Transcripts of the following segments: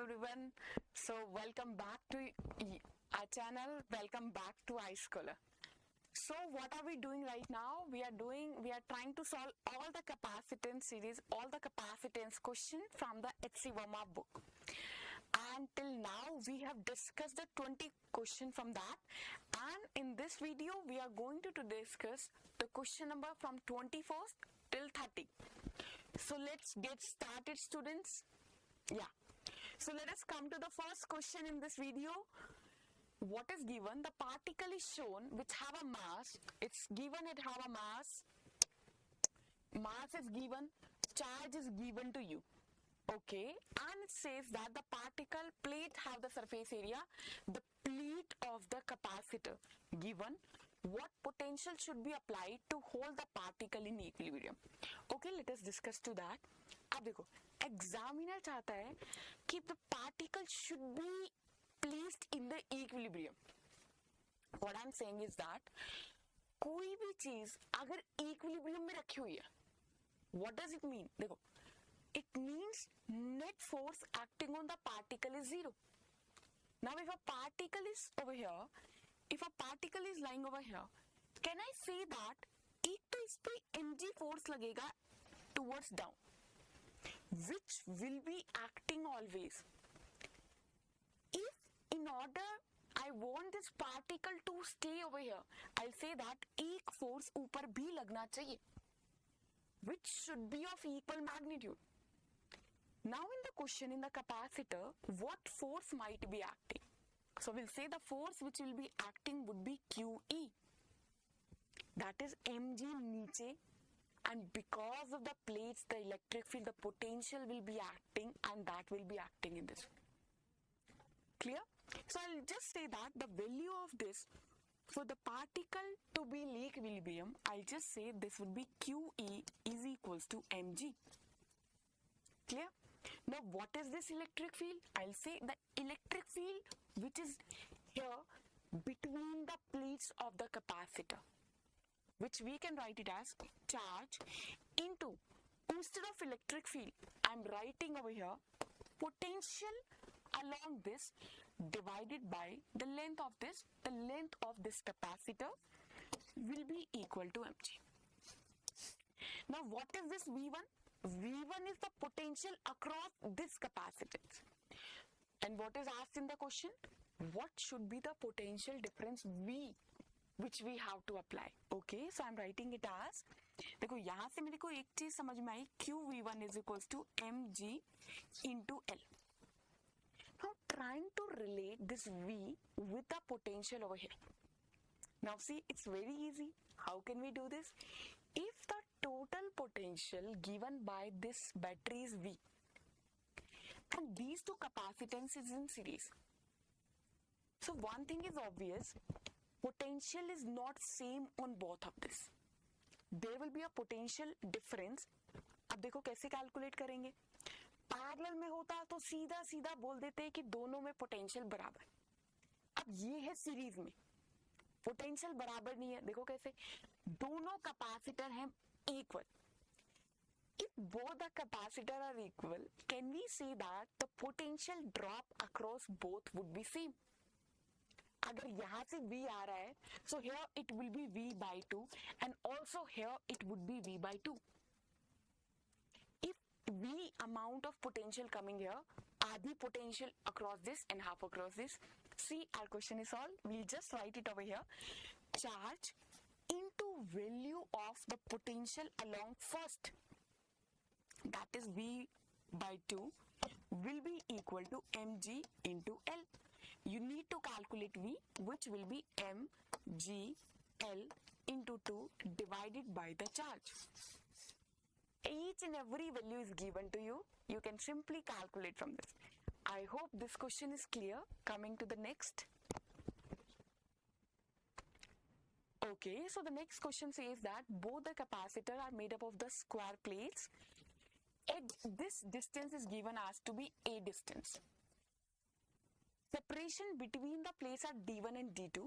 everyone. So welcome back to our channel. Welcome back to iScholar. So what are we doing right now? We are trying to solve all the capacitance series, all the capacitance question from the H.C. Verma book. And till now we have discussed the 20 question from that. And in this video we are going to discuss the question number from 21st till 30. So let's get started, students. Yeah. So let us come to the first question in this video. What is given? The particle is shown which have a mass. It's given it have a mass. Mass is given. Charge is given to you. Okay. And it says that the particle plate have the surface area. The plate of the capacitor given. What potential should be applied to hold the particle in equilibrium? Okay, let us discuss to that. अब देखो, examiner चाहता है कि the particle should be placed in the equilibrium. What I'm saying is that कोई भी चीज अगर equilibrium में रखी हुई है, what does it mean? देखो, it means net force acting on the particle is zero. Now, if a particle is over here, if a particle is lying over here, can I say that एक तो इस पे mg force लगेगा towards down, which will be acting always. If in order I want this particle to stay over here, I'll say that एक force ऊपर भी लगना चाहिए, which should be of equal magnitude. Now in the question in the capacitor, what force might be acting? So we'll say the force which will be acting would be QE. That is mg नीचे, and because of the plates, the electric field, the potential will be acting, and that will be acting in this way. Clear? So I'll just say that the value of this, for the particle to be in equilibrium, I'll just say this would be QE is equals to mg. Clear? Now what is this electric field? I'll say the electric field which is here between the plates of the capacitor, which we can write it as charge into, instead of electric field, I'm writing over here potential along this divided by the length of this capacitor will be equal to mg. Now what is this V1? V1 is the potential across this capacitance. And what is asked in the question? What should be the potential difference V which we have to apply? Okay, so I'm writing it as, देखो यहाँ से मेरे को एक चीज समझ में आई, QV1 is equals to mg into L. Now trying to relate this V with the potential over here. Now see, it's very easy. How can we do this? If the total potential given by this battery is V, and these two capacitances in series, so one thing is obvious, potential is not same on both of this. There will be a potential difference. अब देखो कैसे calculate करेंगे. Parallel में होता तो सीधा सीधा बोल देते कि दोनों में पोटेंशियल बराबर. अब ये है सीरीज में, पोटेंशियल बराबर नहीं है. देखो कैसे, दोनों कैपेसिटर हैं equal. If both the capacitor are equal, can we say that the potential drop across both would be same? अगर यहाँ से V आ रहा है, so here it will be V by 2, and also here it would be V by 2. If V amount of potential coming here, आधी potential across this and half across this. See, our question is solved. We'll just write it over here. Charge into value of the potential along first, that is V by 2, will be equal to mg into L. You need to calculate V, which will be mg L into 2 divided by the charge. Each and every value is given to you. You can simply calculate from this. I hope this question is clear. Coming to the next. Okay, so the next question says that both the capacitor are made up of the square plates. This distance is given as to be A distance. Separation between the plates are D1 and D2.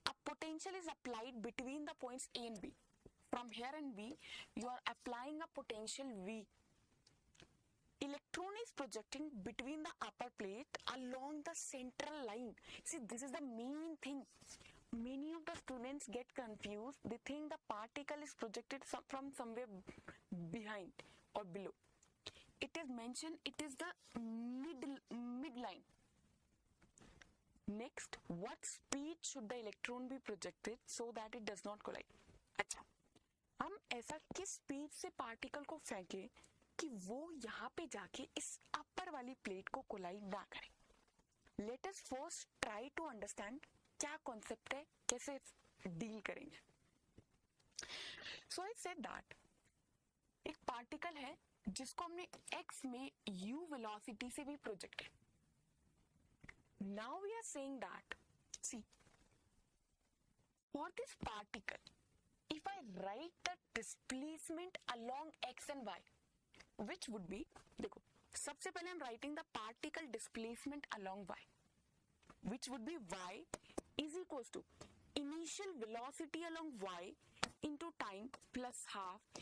A potential is applied between the points A and B. From here and B, you are applying a potential V. electron is projecting between the upper plate along the central line. See, this is the main thing. Many of the students get confused. They think the particle is projected from somewhere behind or below. It is mentioned it is the midline. Next, what speed should the electron be projected so that it does not collide? अच्छा, हम ऐसा किस speed से particle को फेंके कि वो यहाँ पे जाके इस अपर वाली प्लेट को कोलाइड ना करे. Let us first try to understand क्या कॉन्सेप्ट है, कैसे डील करेंगे. सो आई सेड दैट एक पार्टिकल है जिसको हमने x में u वेलोसिटी से भी प्रोजेक्ट है. Now we are saying that C for this particle if I write the displacement along x and y, which would be, देखो सबसे पहले I'm writing the particle displacement along y, which would be y is equals to initial velocity along y into time plus half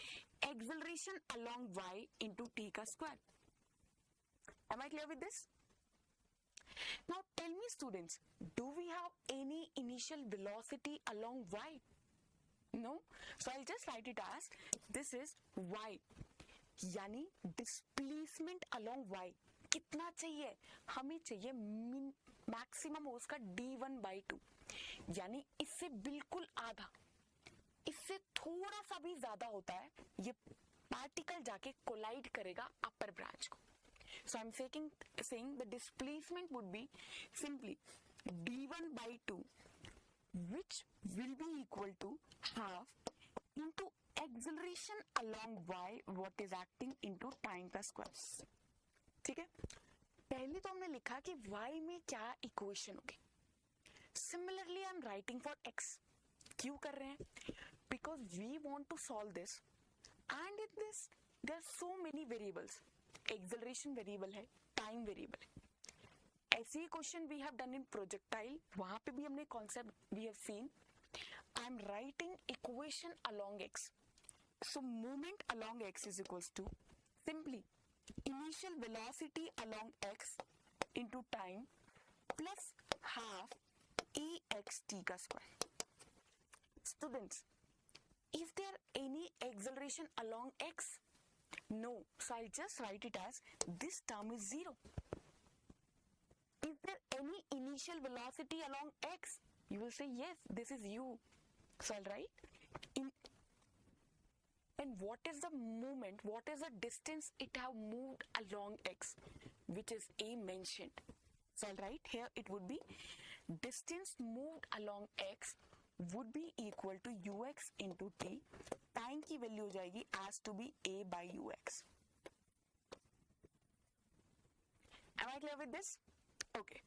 acceleration along y into t का square. Am I clear with this? Now tell me students, do we have any initial velocity along y? No, so I'll just write it as this is y, यानी displacement along y कितना चाहिए, हमें चाहिए maximum हो उसका d1/2, यानी इससे बिल्कुल आधा, इससे थोड़ा सा भी ज्यादा होता है ये पार्टिकल जाके कोलाइड करेगा अपर ब्रांच को. So I'm saying the displacement would be simply d1/2, which will be equal to half into acceleration along y, what is acting into time का square. ठीक है, पहले तो हमने लिखा कि y में क्या इक्वेशन होगी. Similarly I'm writing for x. क्यों कर रहे हैं? Because we want to solve this, and in this there are so many variables. Acceleration variable है, time variable है. ऐसी question we have done in projectile, वहां पे भी हमने concept we have seen. I am writing equation along x. So movement along x is equals to simply initial velocity along x into time plus half a x t का square. Students, is there any acceleration along x? No, so I'll just write it as this term is 0. Is there any initial velocity along x? You will say yes, this is u. So I'll write in. And what is the movement, what is the distance it have moved along x, which is a mentioned. So I'll write here it would be distance moved along x would be equal to ux into t. Time की value हो जाएगी as to be a by ux. Am I clear with this? Okay.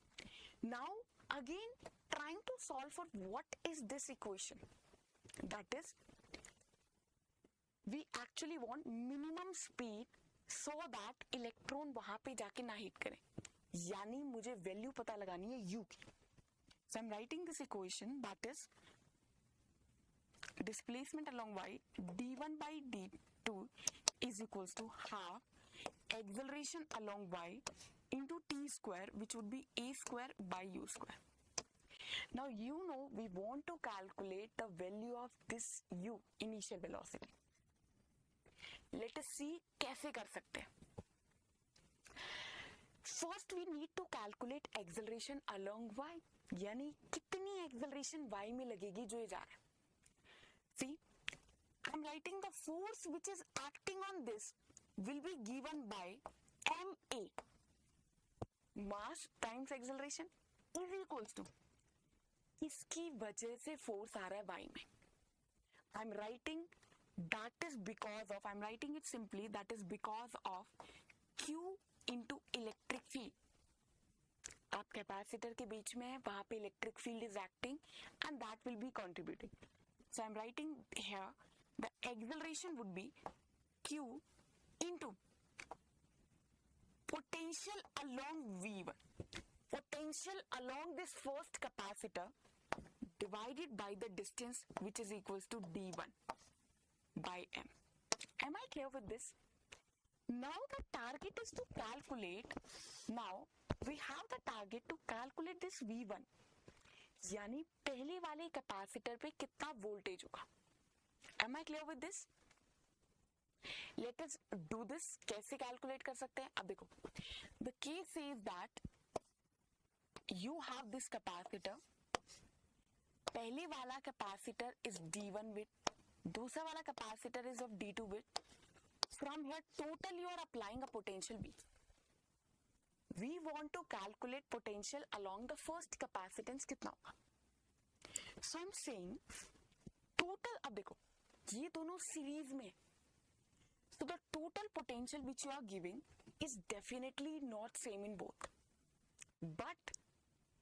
Now again trying to solve for what is this equation. That is, we actually want minimum speed so that electron वहां पे जाके ना hit करे, यानी मुझे value पता लगानी है u की. So I'm writing this equation, that is displacement along y d1/d2 is equals to half acceleration along y into t square, which would be a square by u square. Now you know we want to calculate the value of this u, initial velocity. Let us see कैसे कर सकते हैं. First we need to calculate acceleration along y, यानी कितनी acceleration y में लगेगी जो ये जा रहा है. See, I'm writing the force which is acting on this will be given by ma, mass times acceleration, is equals to इसकी वजह से फोर्स आ रहा है y में. I'm writing that is because of, I'm writing it simply, that is because of q into electric field. आप capacitor के बीच में है, वहां पे electric field is acting and that will be contributing. So I'm writing here the acceleration would be q into potential along V1, potential along this first capacitor divided by the distance which is equals to d1 by m. Am I clear with this? Now the target is to calculate, now we have the target to calculate this V1, यानी पहले वाले capacitor पे कितना voltage होगा. Am I clear with this? Let us do this. कैसे calculate कर सकते हैं? अब देखो, the case is that you have this capacitor. पहले वाला कैपेसिटर is D1 with, दूसरा वाला capacitor is of D2 with. From here, total you are applying a potential V. We want to calculate potential along the first capacitance कितना होगा. So I'm saying total, अब देखो ये दोनों series में, so the total potential which you are giving is definitely not same in both, but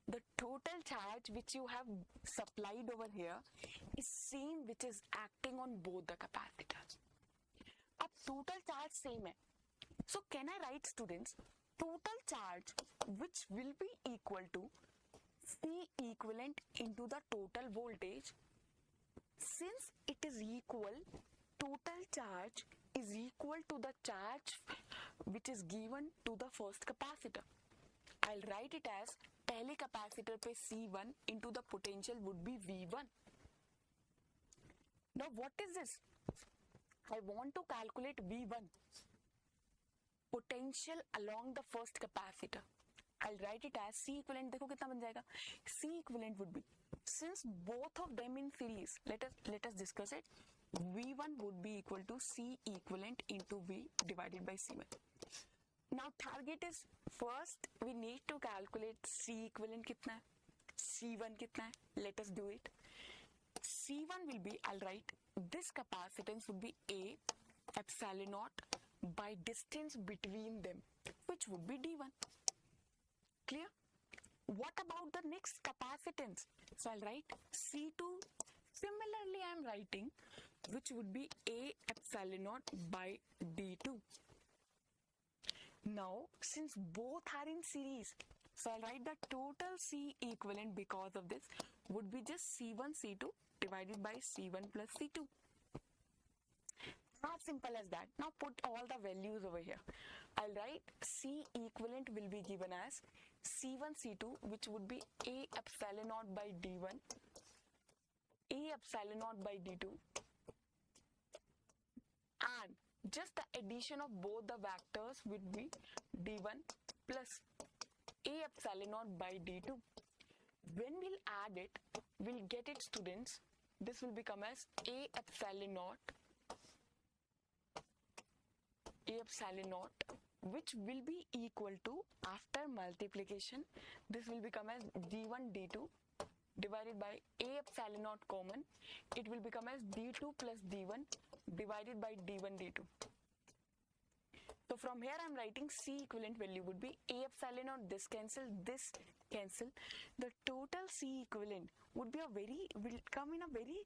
the total charge which you have supplied over here is same which is acting on both the capacitors. अब total charge same है, so can I write, students, total charge which will be equal to C equivalent into the total voltage. Since it is equal, total charge is equal to the charge which is given to the first capacitor. I'll write it as पहले capacitor पे C1 into the potential would be V1. Now what is this? I want to calculate V1, potential along the first capacitor. I'll write it as C equivalent. देखो कितना बन जाएगा. C equivalent would be, since both of them in series, let us discuss it. V1 would be equal to C equivalent into V divided by C1. Now target is, first we need to calculate C equivalent कितना है, C1 कितना है. Let us do it. C1 will be, I'll write, this capacitance would be A epsilon naught by distance between them, which would be D1. Clear? What about the next capacitance? So I'll write C2. Similarly, I'm writing which would be A epsilon naught by D2. Now, since both are in series, so I'll write the total C equivalent because of this would be just C1 C2 divided by C1 plus C2. As simple as that. Now put all the values over here. I'll write C equivalent will be given as C1 C2, which would be A epsilon naught by D1, A epsilon naught by D2, and just the addition of both the vectors would be D1 plus A epsilon naught by D2. When we'll add it, we'll get it, students. This will become as A epsilon naught, which will be equal to, after multiplication, this will become as D1 D2 divided by A epsilon naught common. It will become as D2 plus D1 divided by D1 D2. So from here I'm writing C equivalent value would be A epsilon naught, this cancel, the total C equivalent would be will come in a very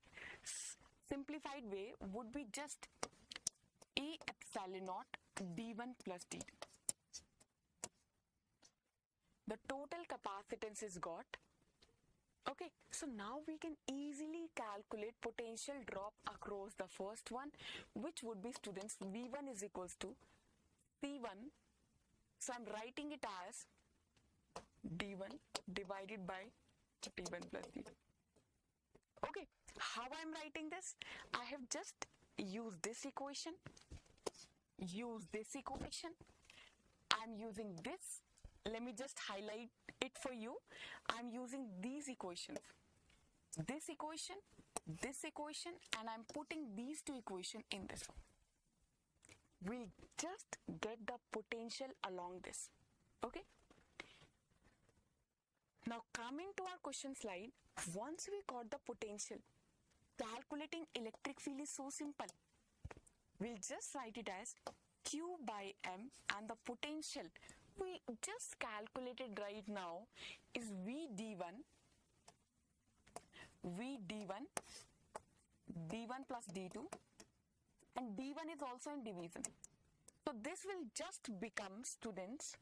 simplified way, would be just A epsilon naught D1 plus D2. The total capacitance is got. Okay, so now we can easily calculate potential drop across the first one, which would be, students, V1 is equals to P1. So I'm writing it as D1 divided by D1 plus D2. Okay, how I'm writing this? I have just used this equation. I'm using this. Let me just highlight it for you. I'm using these equations. This equation, and I'm putting these two equations in this one. We'll just get the potential along this. Okay? Now coming to our question slide, once we got the potential, calculating electric field is so simple. We'll just write it as Q by M, and the potential we just calculated right now is VD1, D1 plus D2, and D1 is also in division. So this will just become, students,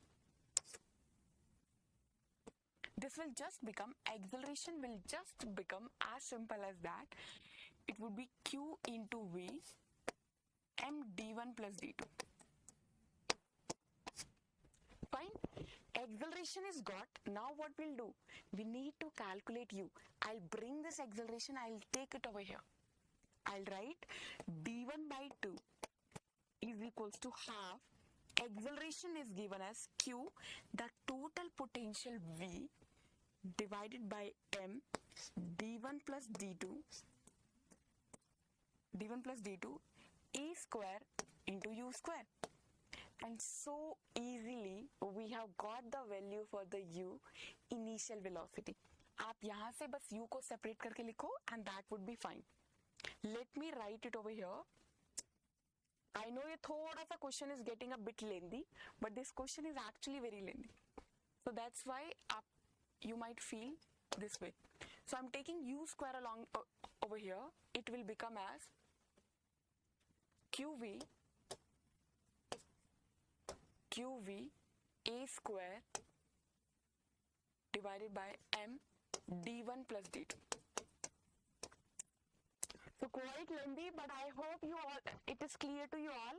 acceleration will just become as simple as that. It would be Q into V, M D1 plus D2. Acceleration is got. Now what we'll do? We need to calculate u. I'll bring this acceleration, I'll take it over here. I'll write d1 by 2 is equals to half. Acceleration is given as q, the total potential v divided by m, d1 plus d2, a square into u square. And so easily we have got the value for the u, initial velocity. आप यहाँ से बस u को separate करके लिखो and that would be fine. Let me write it over here. I know ये थोड़ा सा question is getting a bit lengthy, but this question is actually very lengthy. So that's why you might feel this way. So I'm taking u square along over here. It will become as qv a square divided by m d1 plus d2. So quite lengthy, but I hope you all it is clear to you all.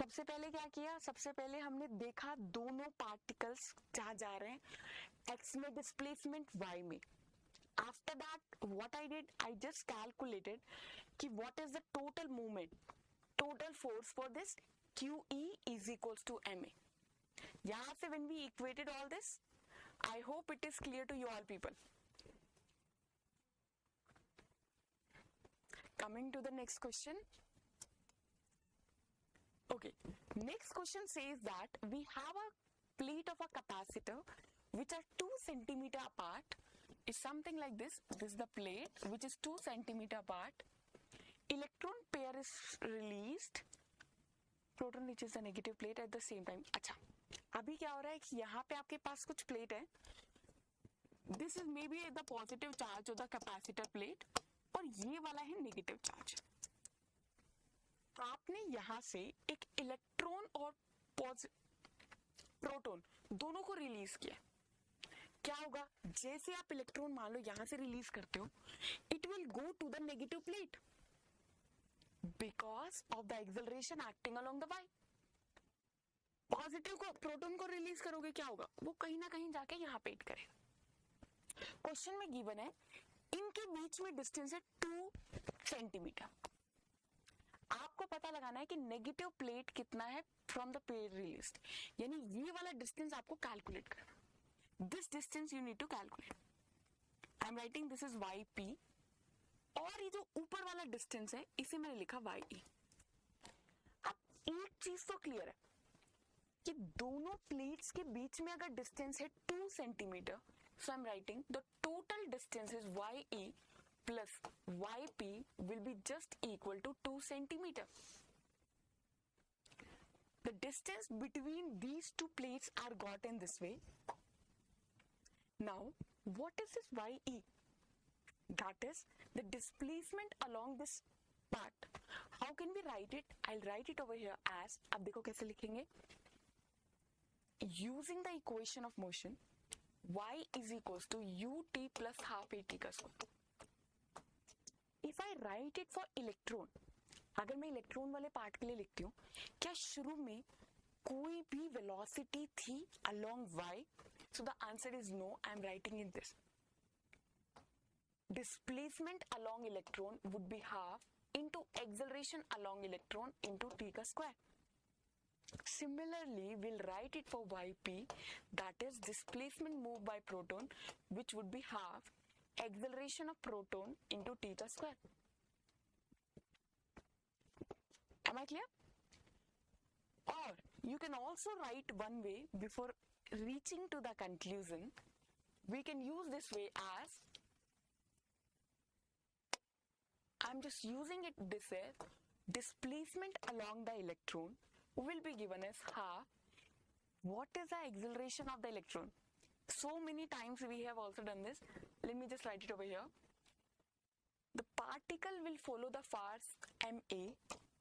सबसे पहले क्या किया? सबसे पहले हमने देखा दोनों particles कहाँ जा रहे हैं, x में डिस्प्लेसमेंट y में. After that what I did, I just calculated कि what is the total movement, total force for this QE is equals to MA. यहाँ से when we equated all this, I hope it is clear to you all people. Coming to the next question. Okay, next question says that we have a plate of a capacitor which are 2 centimeter apart. Is something like this. This is the plate which is 2 centimeter apart. Electron pair is released. Proton reaches the negative plate at the same time. अच्छा, अभी क्या हो रहा है कि यहाँ पे आपके पास कुछ प्लेट है. This is maybe the positive charge of the capacitor plate और ये वाला है नेगेटिव चार्ज. आपने यहाँ से एक इलेक्ट्रॉन और प्रोटॉन दोनों को रिलीज किया. क्या होगा? जैसे आप इलेक्ट्रॉन मान लो यहाँ से रिलीज करते हो, it will go to the negative plate because of the acceleration acting along the Y. Positive को प्रोटॉन को रिलीज करोगे, क्या होगा? वो कहीं ना कहीं जाके यहाँ पे हिट करेगा. क्वेश्चन में गिवन है इनके बीच में डिस्टेंस है 2 सेंटीमीटर. आपको पता लगाना है कि नेगेटिव प्लेट कितना है फ्रॉम द प्लेट रिलीज्ड, यानी ये वाला डिस्टेंस आपको कैलकुलेट करना. This distance you need to calculate. I am writing this is Y P और ये जो ऊपर वाला डिस्टेंस है इसे मैंने लिखा वाई ई. अब एक चीज तो क्लियर है कि दोनों प्लेट्स के बीच में अगर डिस्टेंस है 2 centimetre, so I'm writing the total distance is YE plus YP will be just equal to 2 centimeter. The distance between these two plates are got in this way. Now, what is this YE? That is the displacement along this part. How can we write it? I'll write it over here as, अब देखो कैसे लिखेंगे? Using the equation of motion, y is equals to ut plus half at का square. If I write it for electron, अगर मैं electron वाले part के लिए लिखती हूँ, क्या शुरू में कोई भी वेलोसिटी थी along y? So the answer is no. I am writing in this. Displacement along electron would be half into acceleration along electron into t का square. Similarly, we'll write it for yp, that is displacement moved by proton, which would be half acceleration of proton into theta square. Am I clear? Or you can also write one way before reaching to the conclusion. We can use this way as, I'm just using it this way, displacement along the electron will be given as half. What is the acceleration of the electron? So many times we have also done this. Let me just write it over here. The particle will follow the force ma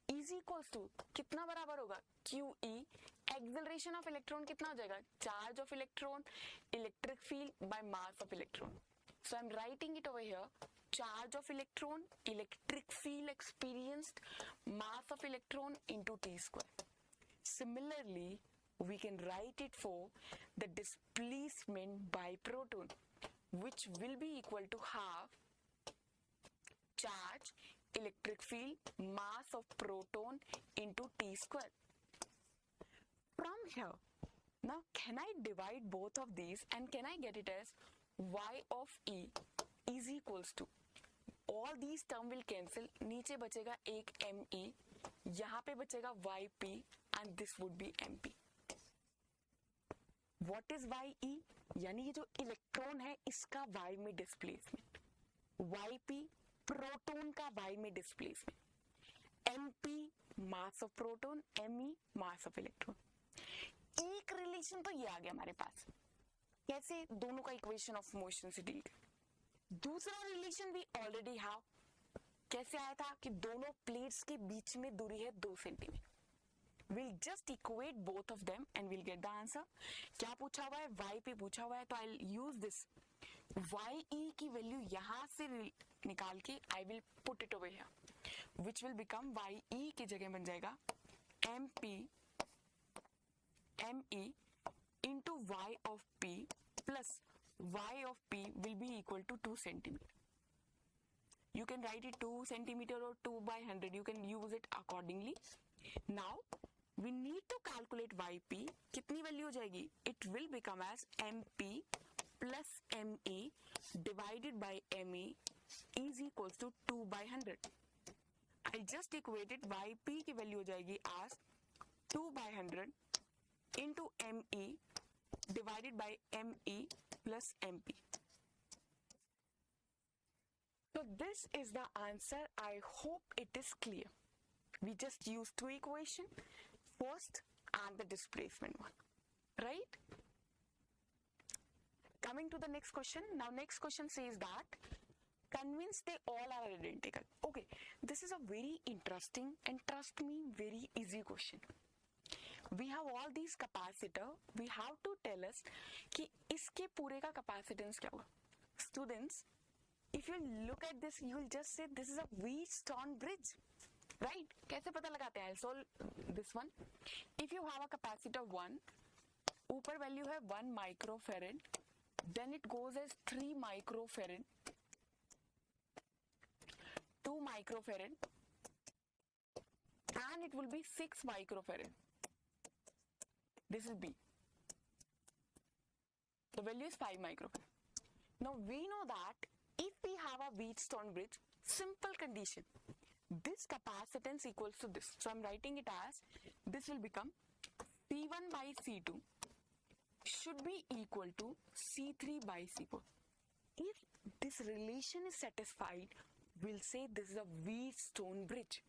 is equals to कितना बराबर होगा? QE. Acceleration of electron कितना हो जाएगा? Charge of electron, electric field by mass of electron. So I'm writing it over here. Charge of electron, electric field experienced, mass of electron into T square. Similarly, we can write it for the displacement by proton, which will be equal to half charge, electric field, mass of proton into T square. From here, now can I divide both of these and can I get it as y of E is equals to, all these term will cancel, नीचे बचेगा एक me, यहाँ पे बचेगा yp and this would be mp. What is ye? यानी ये जो electron है इसका y में डिस्प्लेसमेंट, yp प्रोटॉन का y में displacement, mp mass of proton, me mass of electron. एक रिलेशन तो ये आ गया हमारे पास, कैसे दोनों का इक्वेशन ऑफ मोशन से डील कर. दूसरा रिलेशन भी ऑलरेडी हैव, कैसे आया था कि दोनों प्लेट्स के बीच में दूरी है 2 centimetre. We'll just equate both of them and we'll get the answer. क्या पूछा हुआ है? yp पूछा हुआ है, तो I'll use this ye की वैल्यू यहां से निकाल के I will put it over here, which will become ye की जगह बन जाएगा mp me into y of p plus y of p will be equal to 2 centimeter. You can write it 2 centimeter or 2 by 100. You can use it accordingly. Now we need to calculate yp. कितनी value हो जाएगी? It will become as mp plus me divided by me is equals to 2 by 100. I just equated yp की value हो जाएगी as 2 by 100 into me divided by me plus mp. So this is the answer. I hope it is clear. We just use two equations, first and the displacement one, right? Coming to the next question. Now next question says that convince they all are identical. Okay, this is a very interesting and trust me very easy question. We have all these capacitor. We have to tell us कि इसके पूरे का capacitance क्या होगा. Students, if you look at this, you will just say this is a Wheatstone bridge, right? कैसे पता लगाते हैं? I'll solve this one. If you have a capacitor 1, ऊपर value है 1 microfarad, then it goes as 3 microfarad, 2 microfarad, and it will be 6 microfarad. This is B. The value is 5 microfarad. Now we know that if we have a Wheatstone bridge, simple condition, this capacitance equals to this. So I'm writing it as, this will become C1 by C2 should be equal to C3 by C4. If this relation is satisfied, we'll say this is a Wheatstone bridge,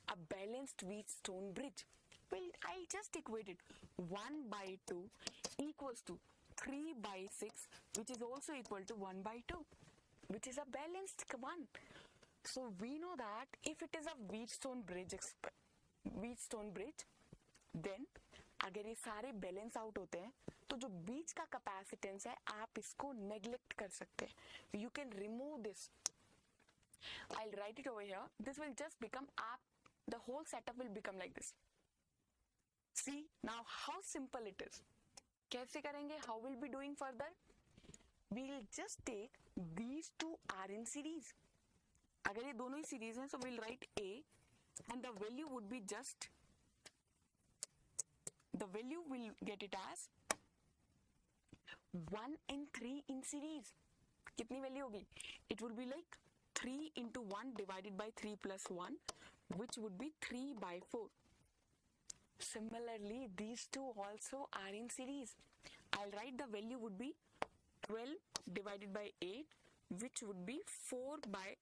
a balanced Wheatstone bridge. Well, I just equated 1 by 2 equals to 3 by 6, which is also equal to 1 by 2, which is a balanced one. So we know that if it is a Wheatstone bridge, then अगर ये सारे balance out होते हैं तो जो बीच का capacitance है आप इसको नेग्लेक्ट कर सकते हैं. You can remove this. I'll write it over here. This will just become the whole setup will become like this. See now how simple it is. कैसे करेंगे? How we'll be doing further? We'll just take these two are in series. अगर ये दोनों ही series हैं, so we'll write A, and the value would be just, the value will get it as 1 and 3 in series. कितनी value होगी? It would be like 3 into 1 divided by 3 plus 1, which would be 3 by 4. Similarly, these two also are in series. I'll write the value would be 12 divided by 8, which would be 4 by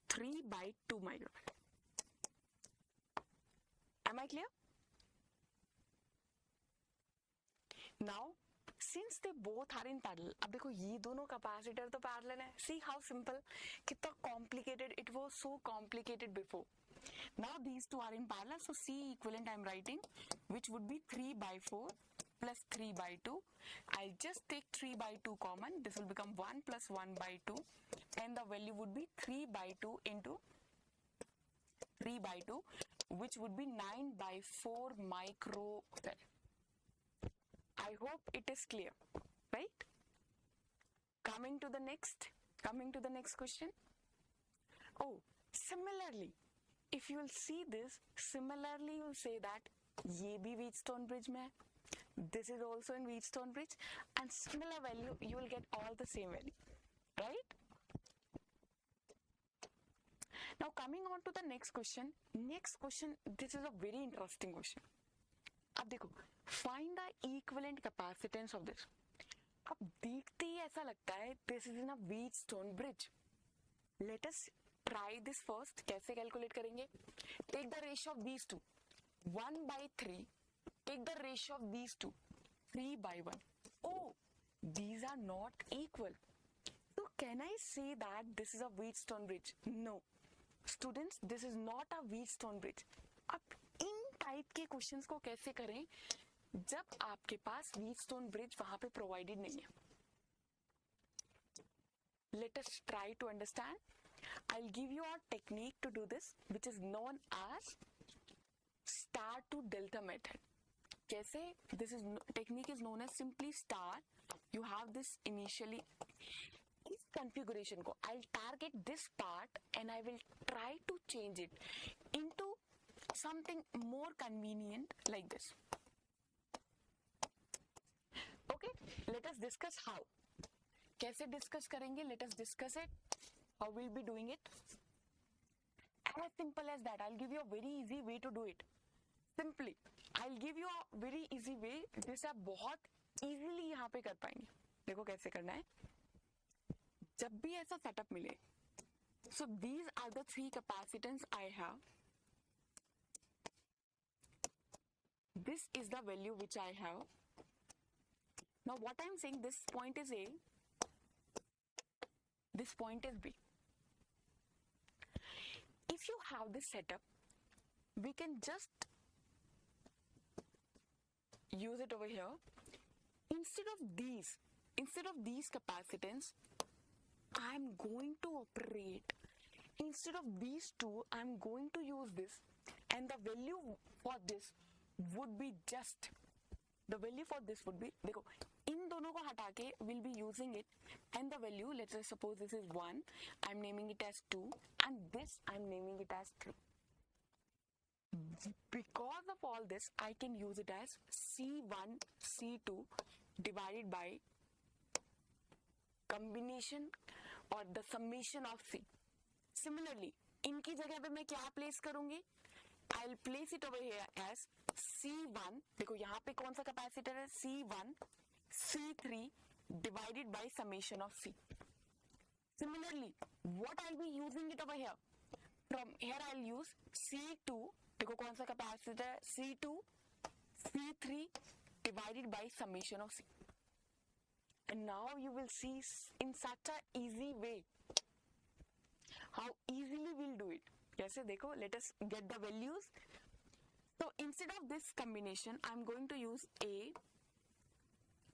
3 by 2 microfarad. Am I clear? Now, since they both are in parallel, अब देखो ये दोनों capacitor तो parallel है. See how simple, कितना complicated, it was so complicated before. Now these two are in parallel, so C equivalent I'm writing, which would be 3 by 4 plus 3 by 2. I'll just take 3 by 2 common. This will become 1 plus 1 by 2, and the value would be 3 by 2 into 3 by 2, which would be 9 by 4 microfarad. I hope it is clear, right? Coming to the next question. Oh, similarly, if you will see this, similarly you will say that ये भी Wheatstone bridge में है, this is also in Wheatstone bridge, and similar value you will get all the same value, right? Now coming on to the next question, this is a very interesting question. अब देखो, find the equivalent capacitance of this. अब देखते ही ऐसा लगता है this is in a Wheatstone bridge. Let us try this first. कैसे calculate करेंगे? Take the ratio of these two, 1/3. Take the ratio of these two, 3/1. Oh, these are not equal. So can I say that this is a Wheatstone bridge? No. Students, this is not a Wheatstone bridge. अब इन type के questions को कैसे करें जब आपके पास Wheatstone bridge वहां पे provided नहीं है? Let us try to understand. I'll give you a technique to do this, which is known as star to delta method. कैसे? This technique is known as simply star. You have this initially. इस configuration को I'll target this part and I will try to change it into something more convenient like this. Okay, let us discuss how. कैसे discuss करेंगे? Let us discuss it. How we'll be doing it? As simple as that. I'll give you a very easy way to do it. Simply, I'll give you a very easy way जिसे आप बहुत easily यहाँ पे कर पाएंगे. देखो कैसे करना है. जब भी ऐसा setup मिले, so these are the three capacitance I have. This is the value which I have. Now what I'm saying, this point is A, this point is B. If you have this setup, we can just use it over here. Instead of these capacitance, I'm going to operate. Instead of these two, I'm going to use this, and the value for this would be just. The value for this would be, देखो, इन दोनों को हटा के we'll be using it, and the value, let's say suppose this is 1, I'm naming it as 2, and this I'm naming it as 3. Because of all this, I can use it as C1, C2 divided by combination or the summation of C. Similarly, इनकी जगह पे मैं क्या place करूंगी? I'll place it over here as C1. देखो यहाँ पे कौन सा कैपेसिटर है? C1, C3 divided by summation of C. Similarly, what I'll be using it over here? From here I'll use C2. देखो कौन सा कैपेसिटर है? C2, C3 divided by summation of C. And now you will see in such a easy way how easily we'll do it. कैसे? देखो, let us get the values. So instead of this combination, I'm going to use A,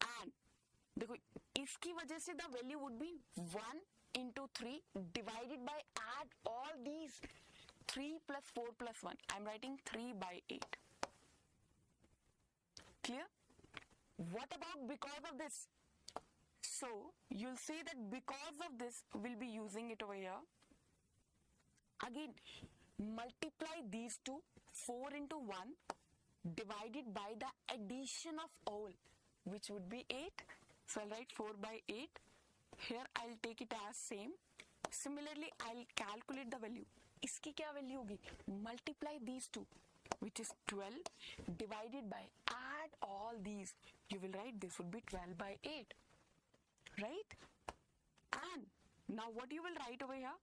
and देखो इसकी वजह से the value would be 1 into 3 divided by add all these 3 plus 4 plus 1. I'm writing 3/8. Clear? What about because of this? So you'll see that because of this, we'll be using it over here. Again, multiply these two, 4 into 1 divided by the addition of all, which would be 8. So I'll write 4/8. Here I'll take it as same. Similarly, I'll calculate the value. इसकी क्या value होगी? Multiply these two, which is 12 divided by add all these. You will write this would be 12/8, right? And now what you will write over here?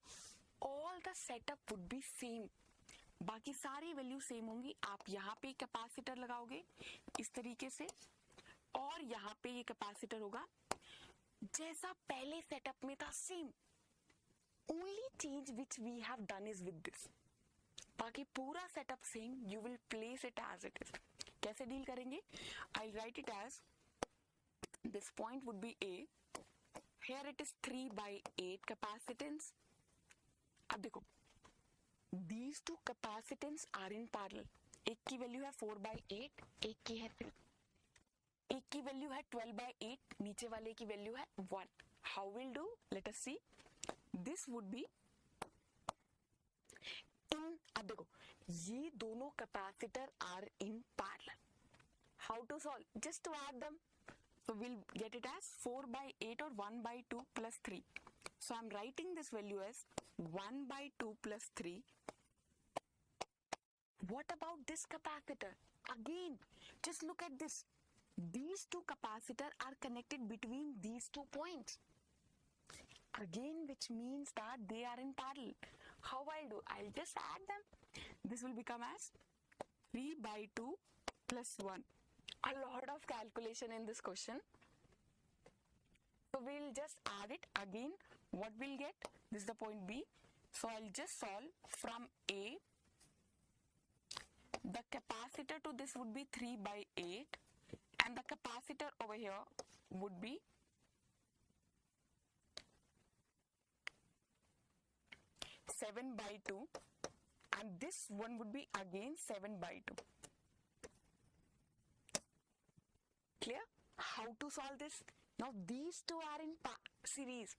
All the setup would be same. बाकी सारी value same होंगी. आप यहाँ पे capacitor लगाओगे इस तरीके से, और यहाँ पे ये कैपेसिटर होगा जैसा पहले सेटअप में था, same. Only change which we have done is with this. बाकी पूरा setup same. You will place it as it is. कैसे डील करेंगे? I write it as this point would be A. Here it is 3/8 capacitance. अब देखो, these two capacitance are in parallel. एक की value है 4/8, एक की है 3. एक की वैल्यू है 12/8, नीचे वाले की वैल्यू है 1. How will do, let us see. This would be in, अब देखो ये दोनों capacitor are in parallel. How to solve, just to add them. So we'll get it as 4/8 or 1/2 plus 3. So I'm writing this value as 1/2 plus 3. What about this capacitor? Again, just look at this. These two capacitors are connected between these 2 points. Again, which means that they are in parallel. How I'll do? I'll just add them. This will become as 3/2 plus 1. A lot of calculation in this question. So we'll just add it again. What we'll get? This is the point B. So I'll just solve from A. The capacitor to this would be 3/8 and the capacitor over here would be 7/2 and this one would be again 7/2. Clear? How to solve this? Now these two are in series.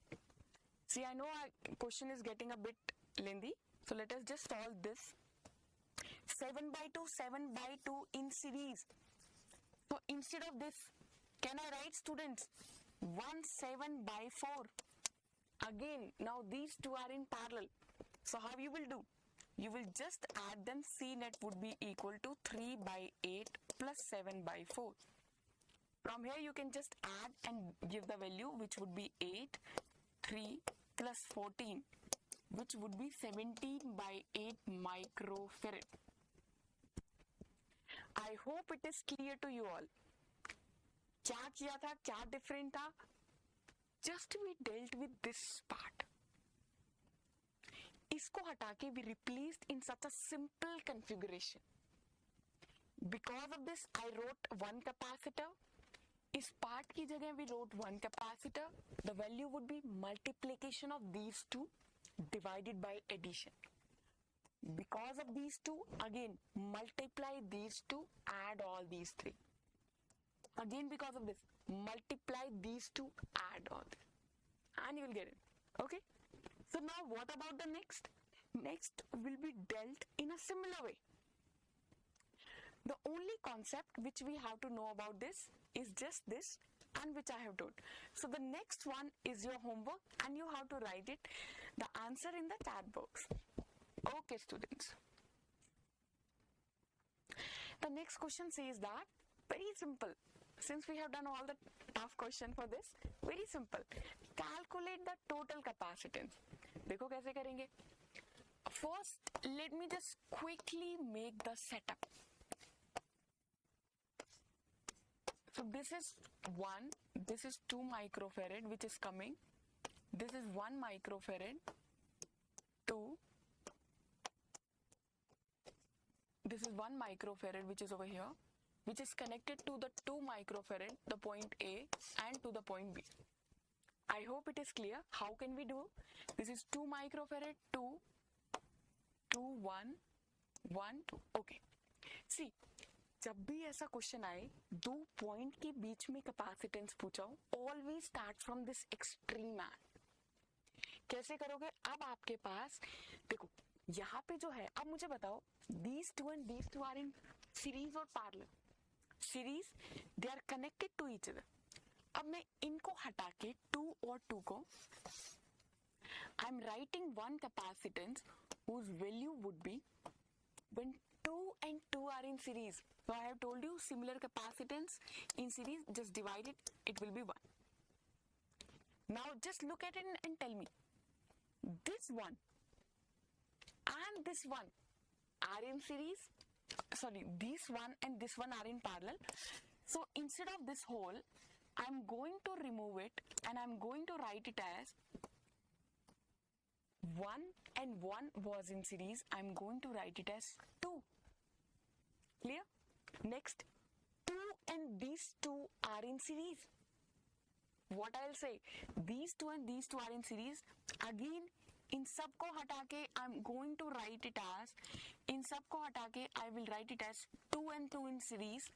See, I know our question is getting a bit lengthy, so let us just solve this. 7/2, 7/2 in series. So instead of this, can I write, students, 1 7/4? Again, now these two are in parallel. So how you will do? You will just add them. C net would be equal to 3/8 plus 7/4. From here you can just add and give the value, which would be 8, 3 plus 14, which would be 17/8 microfarad. I hope it is clear to you all. क्या किया था, क्या different था? Just we dealt with this part. इसको हटा के we replaced in such a simple configuration. Because of this, I wrote one capacitor. इस part की जगह we wrote one capacitor. The value would be multiplication of these two divided by addition. Because of these two, again multiply these two, add all these three. Again because of this, multiply these two, add all this, and you will get it. Okay. So now what about the next? Next will be dealt in a similar way. The only concept which we have to know about this is just this, and which I have told. So the next one is your homework and you have to write it, the answer in the chat box. Okay, students. The next question says that, very simple. Since we have done all the tough question for this, very simple. Calculate the total capacitance. देखो कैसे करेंगे. First, let me just quickly make the setup. So this is 1, this is 2 microfarad which is coming, this is 1 microfarad, 2, this is 1 microfarad which is over here, which is connected to the 2 microfarad, the point A, and to the point B. I hope it is clear. How can we do? This is 2 microfarad, 2, 2, 1, 1, 2. Okay. See, जब भी ऐसा question आए, दो point के बीच में capacitance पूछाओ, always start from this extreme end. कैसे करोगे? अब आपके पास देखो यहाँ पे जो है, अब मुझे बताओ, these two and these two are in series और parallel. Series, they are connected to each other. अब मैं इनको हटा के 2 और 2 को, I am writing one capacitance whose value would be, when 2 and 2 are in series. So I have told you similar capacitance in series, just divide it, it will be 1. Now just look at it and tell me, this one and this one are in series. Sorry, this one and this one are in parallel. So instead of this whole, I'm going to remove it and I'm going to write it as 1 and 1 was in series. I'm going to write it as 2. Clear? Next, 2 and these two are in series. What I'll say, these two and these two are in series. Again, इन सब को हटा के I'm going to write it as, इन सब को हटा के I will write it as 2 and 2 in series.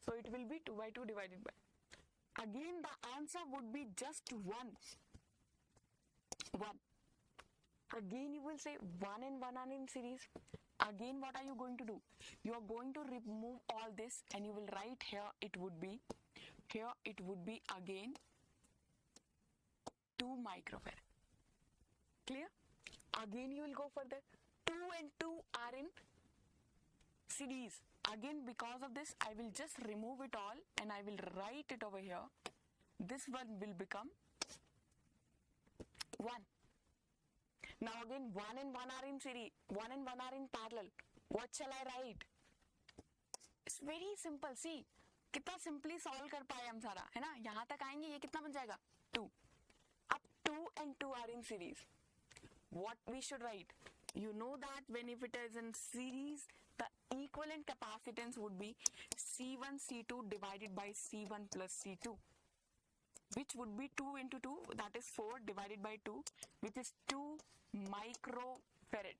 So it will be 2 by 2 divided by. Again, the answer would be just 1. 1. Again, you will say 1 and 1 are in series. Again, what are you going to do? You are going to remove all this and you will write here it would be again 2 microfarad. Clear? Again, you will go further. 2 and 2 are in series. Again, because of this, I will just remove it all and I will write it over here. This one will become 1. Now again, 1 and 1 are in series. 1 and 1 are in parallel. What shall I write? It's very simple. See, कितना simply solve कर पाए हम सारा, है ना? यहाँ तक आएंगे, ये कितना बन जाएगा? 2. अब 2 and 2 are in series. What we should write? You know that when if it is in series, the equivalent capacitance would be C1 C2 divided by C1 plus C2, which would be 2 into 2, that is 4 divided by 2, which is 2 microfarad.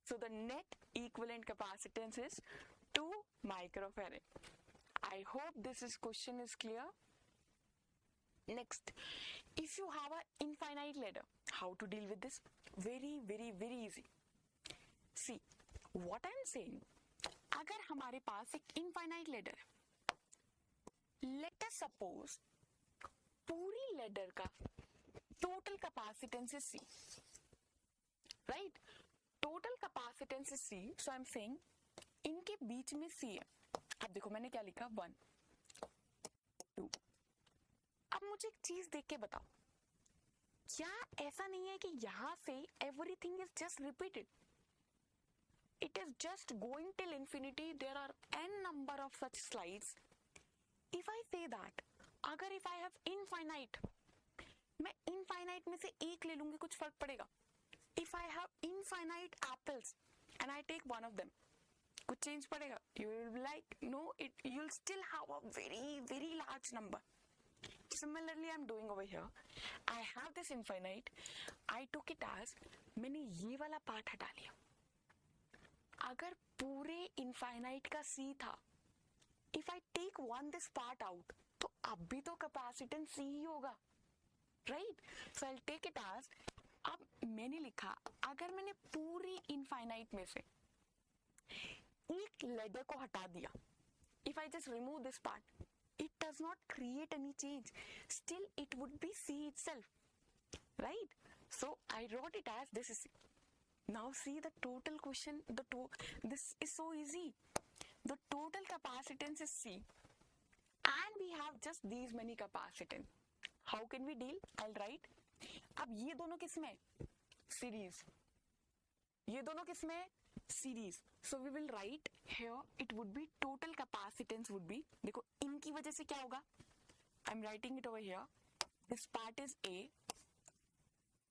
So the net equivalent capacitance is 2 microfarad. I hope this question is clear. Next, if you have an infinite ladder, how to deal with this? Very, very, very easy. See, what I am saying, अगर हमारे पास एक infinite ladder है, let us suppose पूरी ladder का total capacitance is C, right? Total capacitance is C, so I am saying इनके बीच में C है. अब देखो मैंने क्या लिखा, 1, 2. अब मुझे एक चीज देख के बताओ, क्या ऐसा नहीं है कि यहां से everything is just repeated? It is just going till infinity. There are n number of such slides. If I say that, अगर if I have infinite, मैं infinite में से एक ले लूंगी, कुछ फर्क पड़ेगा? If I have infinite apples and I take one of them, कुछ change पड़ेगा? You will be like, no, you'll still have a very, very large number. Similarly, I'm doing over here. I have this infinite. I took it as मैंने ये वाला part हटा लिया. अगर पूरे infinite का C था, if I take this part out, तो अब भी तो capacitance C ही होगा, right? So I'll take it as, अब मैंने लिखा, अगर मैंने पूरी infinite में से एक ladder को हटा दिया, if I just remove this part, it does not create any change. Still, it would be C itself, right? So I wrote it as this is C. Now see the total question. This is so easy. The total capacitance is C, and we have just these many capacitance. How can we deal? I'll write. अब ये दोनों किसमें? Series. ये दोनों किसमें? Series. So we will write here. It would be total capacitance would be. देखो इनकी वजह से क्या होगा? I'm writing it over here. This part is A.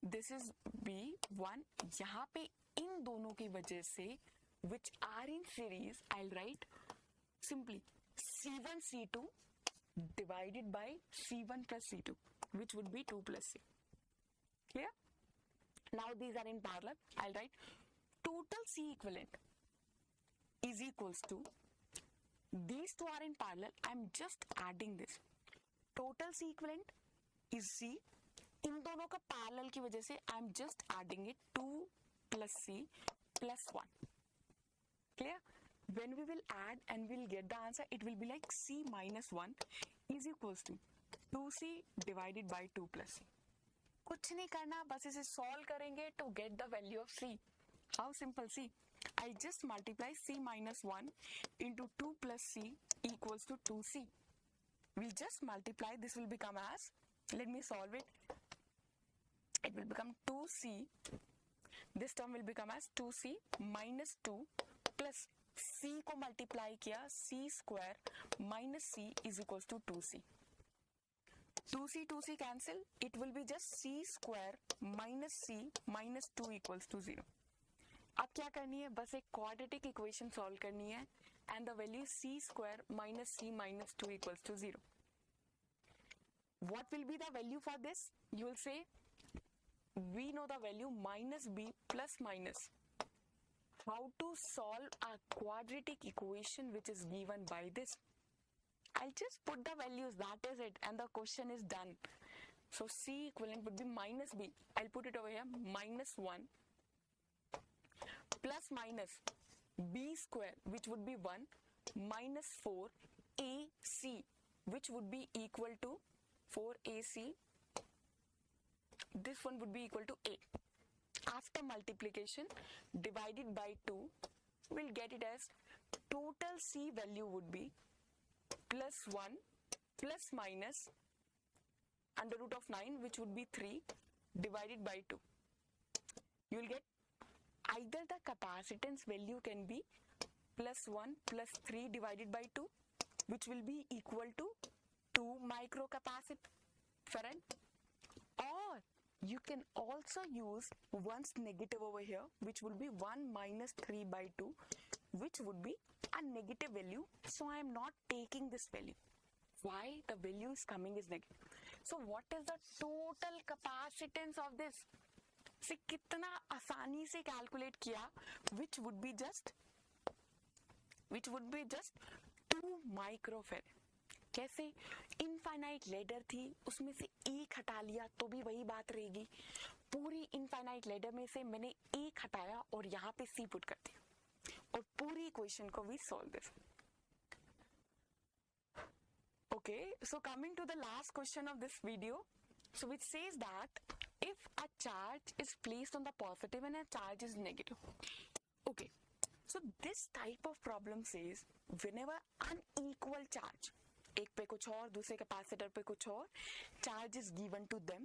This is B1. यहाँ पे इन दोनों की वजह से which are in series, I'll write simply C1 C2 divided by C1 plus C2, which would be 2 plus C. Clear? Now these are in parallel. I'll write total C equivalent is equals to, these two are in parallel, I'm just adding this. Total C equivalent is C. इन दोनों का parallel की वजह से I'm just adding it, 2 plus C plus 1. Clear? When we will add and we'll get the answer, it will be like C minus 1 is equals to 2C divided by 2 plus C. कुछ नहीं करना, बस इसे solve करेंगे to get the value of C. How simple? See, I just multiply C minus 1 into 2 plus C equals to 2C. We'll just multiply. This will become as, let me solve it. It will become 2C. This term will become as 2C minus 2 plus C को multiply किया, C square minus C is equals to 2C. 2C cancel. It will be just C square minus C minus 2 equals to 0. अब क्या करनी है? बस एक quadratic equation solve करनी है and the value C square minus C minus 2 equals to 0. What will be the value for this? You will say, we know the value minus B plus minus. How to solve a quadratic equation which is given by this? I'll just put the values, that is it, and the question is done. So C equivalent would be minus B. I'll put it over here, minus 1 plus minus B square, which would be 1, minus 4 AC, which would be equal to 4AC. This one would be equal to A. After multiplication, divided by 2, we'll get it as total C value would be plus 1 plus minus under root of 9, which would be 3 divided by 2. You will get either the capacitance value can be plus 1 plus 3 divided by 2, which will be equal to 2 microfarad, or you can also use 1's negative over here, which will be 1 minus 3 by 2, which would be a negative value. So I am not taking this value. Why? The value is coming is negative. So what is the total capacitance of this? See, कितना आसानी से calculate किया, which would be just 2 microfarad. कैसे? Infinite ladder थी, उसमें से एक हटा लिया तो भी वही बात रहेगी. पूरी इनफाइनाइट लेडर में से मैंने एक हटाया और यहाँ पे सी पुट कर दिया और पूरी इक्वेशन को भी solve this. Okay, so coming to the last question of this video, so which says that if a charge is placed on the positive and a charge is negative. Okay, so this type of problem says whenever unequal charge, एक पे कुछ और दूसरे capacitor पे कुछ और charge is given to them,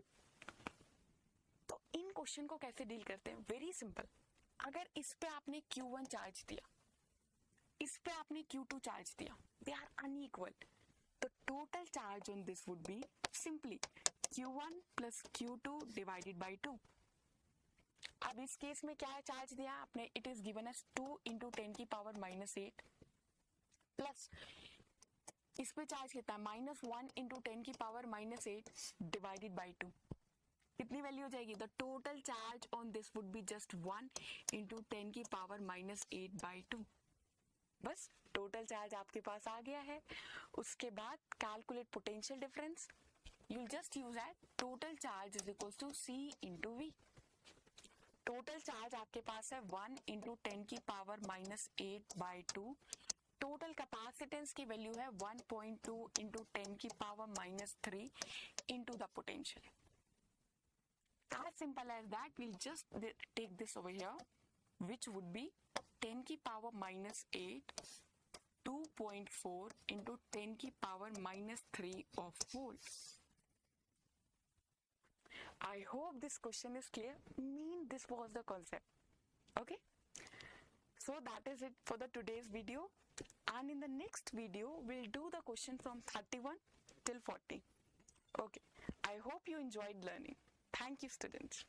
तो इन क्वेश्चन को कैसे डील करते हैं? Very simple. अगर इस पे आपने Q1 चार्ज दिया, इस पे आपने Q2 चार्ज दिया, दे आर अनइक्वल, तो total charge on this would be simply Q1 plus Q2 divided by 2. अब इस केस में क्या चार्ज दिया आपने? It is given as 2 into 10 की पावर माइनस 8 प्लस इस पे चार्ज कितना है? माइनस 1 इंटू 10 की पावर माइनस 8 डिवाइडेड बाई 2. कितनी वैल्यू हो जाएगी? The total charge on this would be just 1 into 10 की पावर माइनस 8 बाई 2. बस टोटल चार्ज आपके पास आ गया है. उसके बाद calculate potential difference. You just use that total charge is equal to C into V. Total charge आपके पास है 1 इंटू 10 की power minus 8 by 2. Total capacitance की वैल्यू है 1.2 इंटू 10 की power minus 3 into the potential. As simple as that, we'll just take this over here, which would be 10 की power minus 8, 2.4 into 10 की power minus 3 of volts. I hope this question is clear. This was the concept. Okay? So that is it for the today's video. And in the next video, we'll do the question from 31 till 40. Okay. I hope you enjoyed learning. Thank you, students.